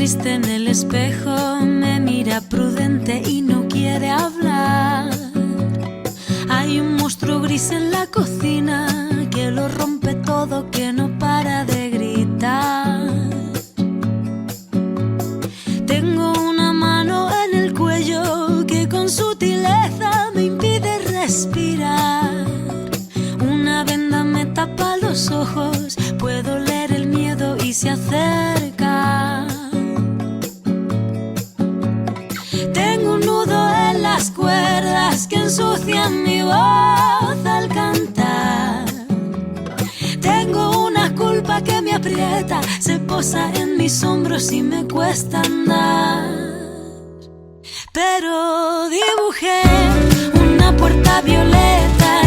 triste en el espejo, me mira prudente y no quiere hablar. Hay un monstruo gris en la cocina que lo rompe todo, que no para de gritar. Tengo una mano en el cuello que con sutileza me impide respirar. Una venda me tapa los ojos, puedo leer el miedo y se acerca. Tengo un nudo en las cuerdas que ensucian mi voz al cantar. Tengo una culpa que me aprieta, se posa en mis hombros y me cuesta andar. Pero dibujé una puerta violeta